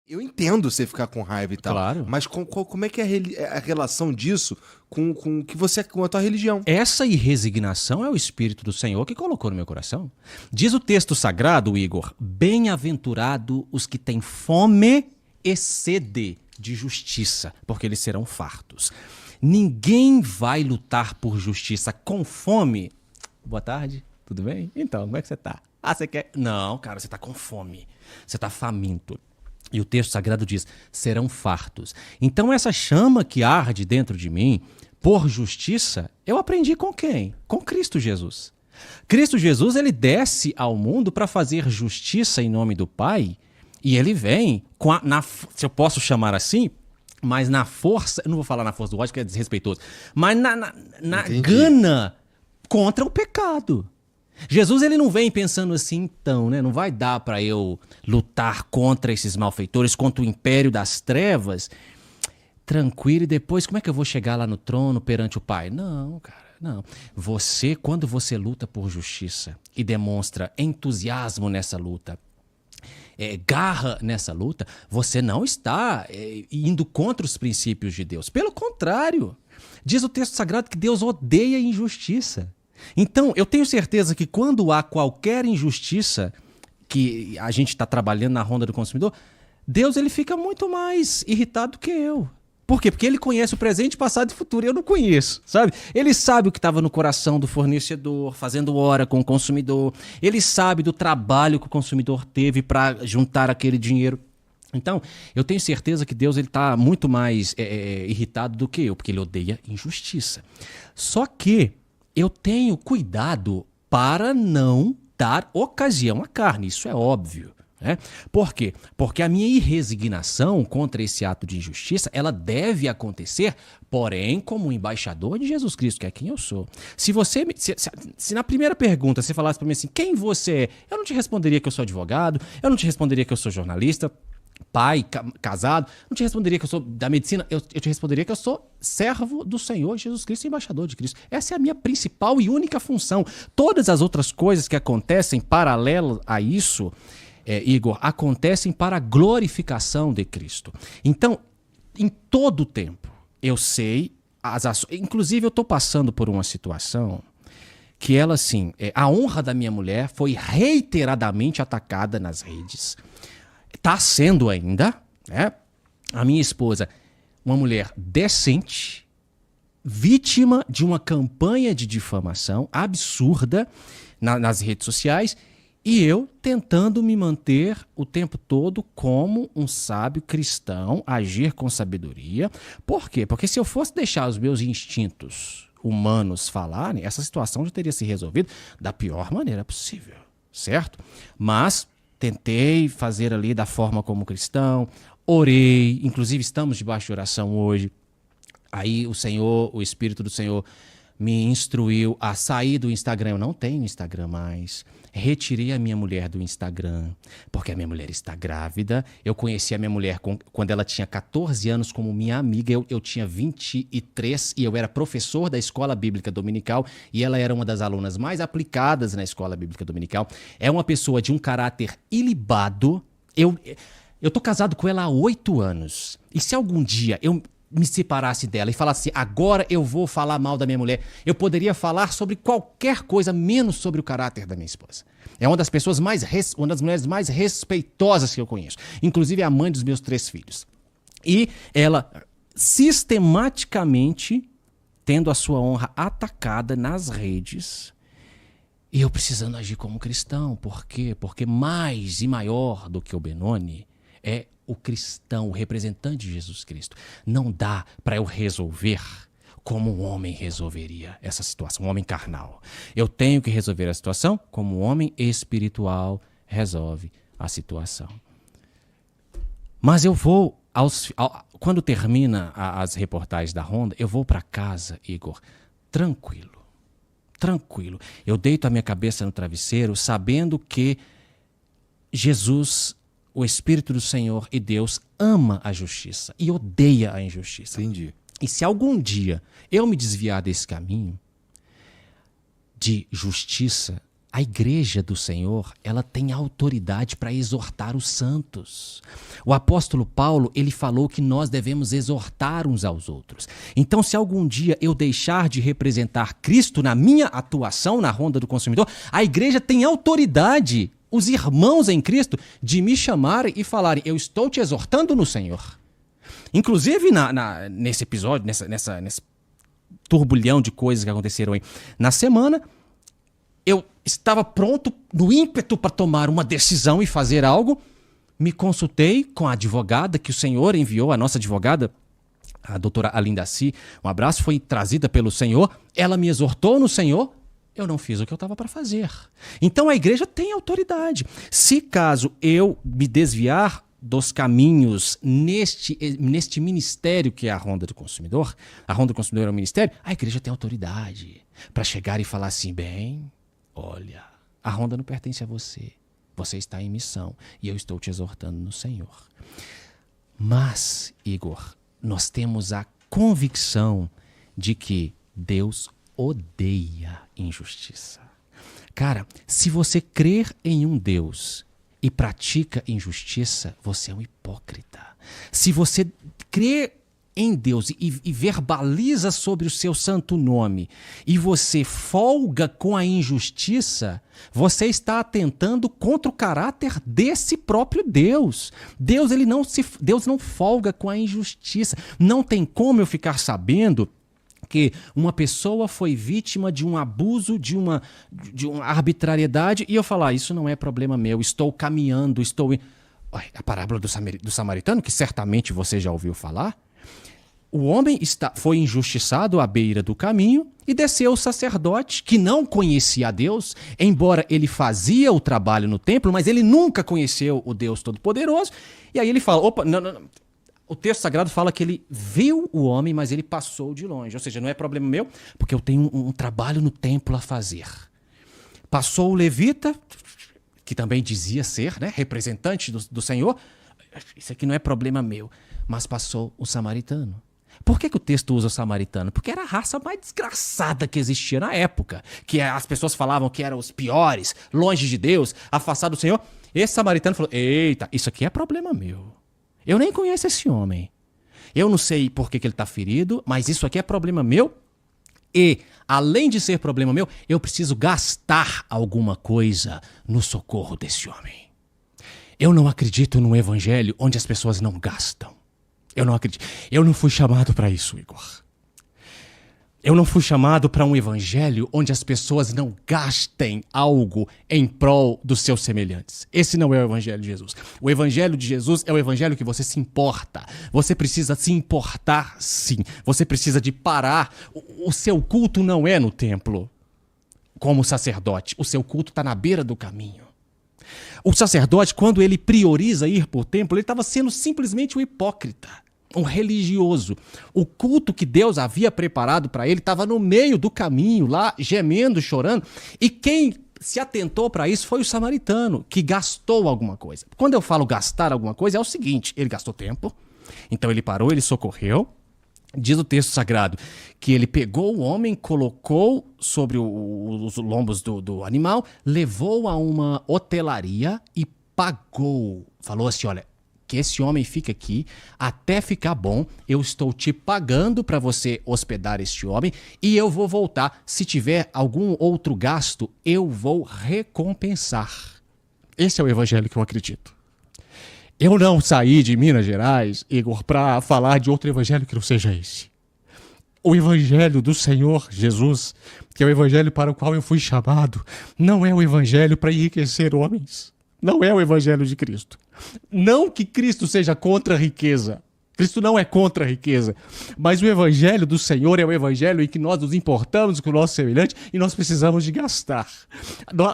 Eu entendo você ficar com raiva e tal, Claro. mas como é que é a relação disso com o que você, com a tua religião? Essa irresignação é o Espírito do Senhor que colocou no meu coração. Diz o texto sagrado, Igor: bem-aventurado os que têm fome e sede de justiça, porque eles serão fartos. Ninguém vai lutar por justiça com fome. Boa tarde, tudo bem? Então, como é que você tá? Ah, você quer? Não, cara, você tá com fome. Você tá faminto. E o texto sagrado diz: serão fartos. Então, essa chama que arde dentro de mim, por justiça, eu aprendi com quem? Com Cristo Jesus. Cristo Jesus, ele desce ao mundo para fazer justiça em nome do Pai, e ele vem, se eu posso chamar assim, mas na força, eu não vou falar na força do ódio, que é desrespeitoso, mas na gana contra o pecado. Jesus, ele não vem pensando assim, então, né? Não vai dar para eu lutar contra esses malfeitores, contra o império das trevas, tranquilo, e depois como é que eu vou chegar lá no trono perante o Pai? Não, cara, não. Você, quando você luta por justiça e demonstra entusiasmo nessa luta, garra nessa luta, você não está indo contra os princípios de Deus. Pelo contrário, diz o texto sagrado que Deus odeia a injustiça. Então, eu tenho certeza que quando há qualquer injustiça que a gente está trabalhando na ronda do consumidor, Deus, ele fica muito mais irritado do que eu. Por quê? Porque ele conhece o presente, passado e futuro. Eu não conheço, sabe? Ele sabe o que estava no coração do fornecedor, fazendo hora com o consumidor. Ele sabe do trabalho que o consumidor teve para juntar aquele dinheiro. Então, eu tenho certeza que Deus está muito mais irritado do que eu, porque ele odeia injustiça. Só que eu tenho cuidado para não dar ocasião à carne, isso é óbvio. Né? Por quê? Porque a minha irresignação contra esse ato de injustiça, ela deve acontecer, porém, como embaixador de Jesus Cristo, que é quem eu sou. Se na primeira pergunta você falasse para mim assim, quem você é? Eu não te responderia que eu sou advogado, eu não te responderia que eu sou jornalista, pai, casado, não te responderia que eu sou da medicina, eu te responderia que eu sou servo do Senhor Jesus Cristo e embaixador de Cristo. Essa é a minha principal e única função. Todas as outras coisas que acontecem paralelo a isso, Igor, acontecem para a glorificação de Cristo. Então, em todo o tempo, eu sei as ações. Inclusive, eu estou passando por uma situação que ela, assim, a honra da minha mulher foi reiteradamente atacada nas redes. Está sendo ainda, né? A minha esposa, uma mulher decente, vítima de uma campanha de difamação absurda nas redes sociais, e eu tentando me manter o tempo todo como um sábio cristão, agir com sabedoria. Por quê? Porque se eu fosse deixar os meus instintos humanos falarem, essa situação já teria se resolvido da pior maneira possível, certo? Mas tentei fazer ali da forma como cristão, orei, inclusive estamos debaixo de oração hoje. Aí o Espírito do Senhor me instruiu a sair do Instagram. Eu não tenho Instagram mais. Retirei a minha mulher do Instagram, porque a minha mulher está grávida. Eu conheci a minha mulher quando ela tinha 14 anos como minha amiga. Eu tinha 23 e eu era professor da escola bíblica dominical e ela era uma das alunas mais aplicadas na escola bíblica dominical. É uma pessoa de um caráter ilibado. Eu tô casado com ela há 8 anos. E se algum dia eu me separasse dela e falasse, agora eu vou falar mal da minha mulher, eu poderia falar sobre qualquer coisa, menos sobre o caráter da minha esposa. É uma das pessoas uma das mulheres mais respeitosas que eu conheço. Inclusive é a mãe dos meus 3 filhos. E ela sistematicamente tendo a sua honra atacada nas redes. E eu precisando agir como cristão. Por quê? Porque mais e maior do que o Benoni é o cristão, o representante de Jesus Cristo. Não dá para eu resolver como um homem resolveria essa situação, um homem carnal. Eu tenho que resolver a situação como um homem espiritual resolve a situação. Mas eu vou, quando termina as reportagens da Ronda, eu vou para casa, Igor, tranquilo. Eu deito a minha cabeça no travesseiro sabendo que Jesus, o Espírito do Senhor e Deus ama a justiça e odeia a injustiça. Entendi. E se algum dia eu me desviar desse caminho de justiça, A igreja do Senhor, ela tem autoridade para exortar os santos. O apóstolo Paulo, ele falou que nós devemos exortar uns aos outros. Então, se algum dia eu deixar de representar Cristo na minha atuação na Ronda do Consumidor, a igreja tem autoridade, os irmãos em Cristo, de me chamarem e falarem: eu estou te exortando no Senhor. Inclusive, nesse episódio, nesse turbulhão de coisas que aconteceram aí na semana, eu estava pronto, no ímpeto para tomar uma decisão e fazer algo, me consultei com a advogada que o Senhor enviou, a nossa advogada, a doutora Alindaci, um abraço, foi trazida pelo Senhor, ela me exortou no Senhor, eu não fiz o que eu estava para fazer. Então a igreja tem autoridade. Se caso eu me desviar dos caminhos neste ministério que é a Ronda do Consumidor é um ministério, a igreja tem autoridade para chegar e falar assim: bem, olha, a Ronda não pertence a você. Você está em missão e eu estou te exortando no Senhor. Mas, Igor, nós temos a convicção de que Deus odeia injustiça. Cara, se você crer em um Deus e pratica injustiça, você é um hipócrita. Se você crê em Deus e verbaliza sobre o seu santo nome e você folga com a injustiça, você está atentando contra o caráter desse próprio Deus. Deus não folga com a injustiça. Não tem como eu ficar sabendo que uma pessoa foi vítima de um abuso, de uma arbitrariedade, e eu falar: isso não é problema meu, estou caminhando, A parábola do samaritano, que certamente você já ouviu falar. O homem foi injustiçado à beira do caminho e desceu o sacerdote, que não conhecia a Deus, embora ele fazia o trabalho no templo, mas ele nunca conheceu o Deus Todo-Poderoso. E aí ele fala: opa, não. O texto sagrado fala que ele viu o homem, mas ele passou de longe. Ou seja, não é problema meu, porque eu tenho um trabalho no templo a fazer. Passou o levita, que também dizia ser, né, representante do Senhor. Isso aqui não é problema meu. Mas passou o samaritano. Por que o texto usa o samaritano? Porque era a raça mais desgraçada que existia na época. Que as pessoas falavam que eram os piores, longe de Deus, afastados do Senhor. Esse samaritano falou: eita, isso aqui é problema meu. Eu nem conheço esse homem. Eu não sei por que ele está ferido, mas isso aqui é problema meu. E, além de ser problema meu, eu preciso gastar alguma coisa no socorro desse homem. Eu não acredito num evangelho onde as pessoas não gastam. Eu não acredito. Eu não fui chamado para isso, Igor. Eu não fui chamado para um evangelho onde as pessoas não gastem algo em prol dos seus semelhantes. Esse não é o evangelho de Jesus. O evangelho de Jesus é o evangelho que você se importa. Você precisa se importar, sim. Você precisa de parar. O seu culto não é no templo, como sacerdote. O seu culto está na beira do caminho. O sacerdote, quando ele prioriza ir para o templo, ele estava sendo simplesmente um hipócrita, um religioso. O culto que Deus havia preparado para ele estava no meio do caminho, lá gemendo, chorando. E quem se atentou para isso foi o samaritano, que gastou alguma coisa. Quando eu falo gastar alguma coisa, é o seguinte: ele gastou tempo, então ele parou, ele socorreu. Diz o texto sagrado que ele pegou o homem, colocou sobre os lombos do animal, levou a uma hotelaria e pagou. Falou assim: olha, que esse homem fica aqui até ficar bom, eu estou te pagando para você hospedar este homem e eu vou voltar. Se tiver algum outro gasto, eu vou recompensar. Esse é o evangelho que eu acredito. Eu não saí de Minas Gerais, Igor, para falar de outro evangelho que não seja esse. O evangelho do Senhor Jesus, que é o evangelho para o qual eu fui chamado, não é o evangelho para enriquecer homens. Não é o evangelho de Cristo. Não que Cristo seja contra a riqueza. Cristo não é contra a riqueza. Mas o evangelho do Senhor é o evangelho em que nós nos importamos com o nosso semelhante e nós precisamos de gastar.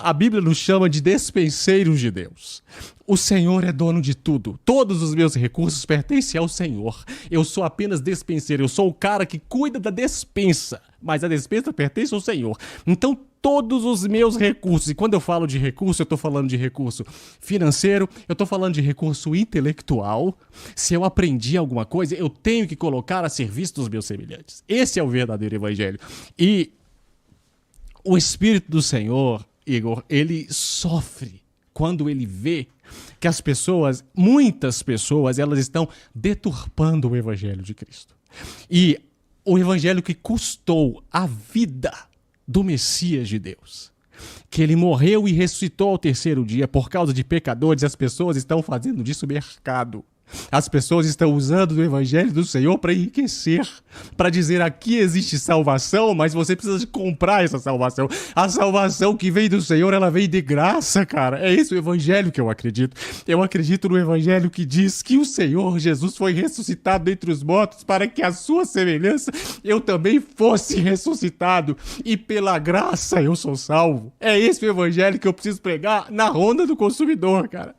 A Bíblia nos chama de despenseiros de Deus. O Senhor é dono de tudo. Todos os meus recursos pertencem ao Senhor. Eu sou apenas despenseiro. Eu sou o cara que cuida da despensa. Mas a despensa pertence ao Senhor. Então, todos os meus recursos, e quando eu falo de recurso, eu estou falando de recurso financeiro, eu estou falando de recurso intelectual. Se eu aprendi alguma coisa, eu tenho que colocar a serviço dos meus semelhantes. Esse é o verdadeiro evangelho. E o Espírito do Senhor, Igor, ele sofre quando ele vê que as pessoas, muitas pessoas, elas estão deturpando o evangelho de Cristo. E o evangelho que custou a vida do Messias de Deus, que ele morreu e ressuscitou ao terceiro dia por causa de pecadores, as pessoas estão fazendo disso mercado. As pessoas estão usando o evangelho do Senhor para enriquecer, para dizer aqui existe salvação, mas você precisa de comprar essa salvação. A salvação que vem do Senhor, ela vem de graça, cara. É esse o evangelho que eu acredito. Eu acredito no evangelho que diz que o Senhor Jesus foi ressuscitado entre os mortos para que a sua semelhança eu também fosse ressuscitado e pela graça eu sou salvo. É esse o evangelho que eu preciso pregar na ronda do consumidor, cara.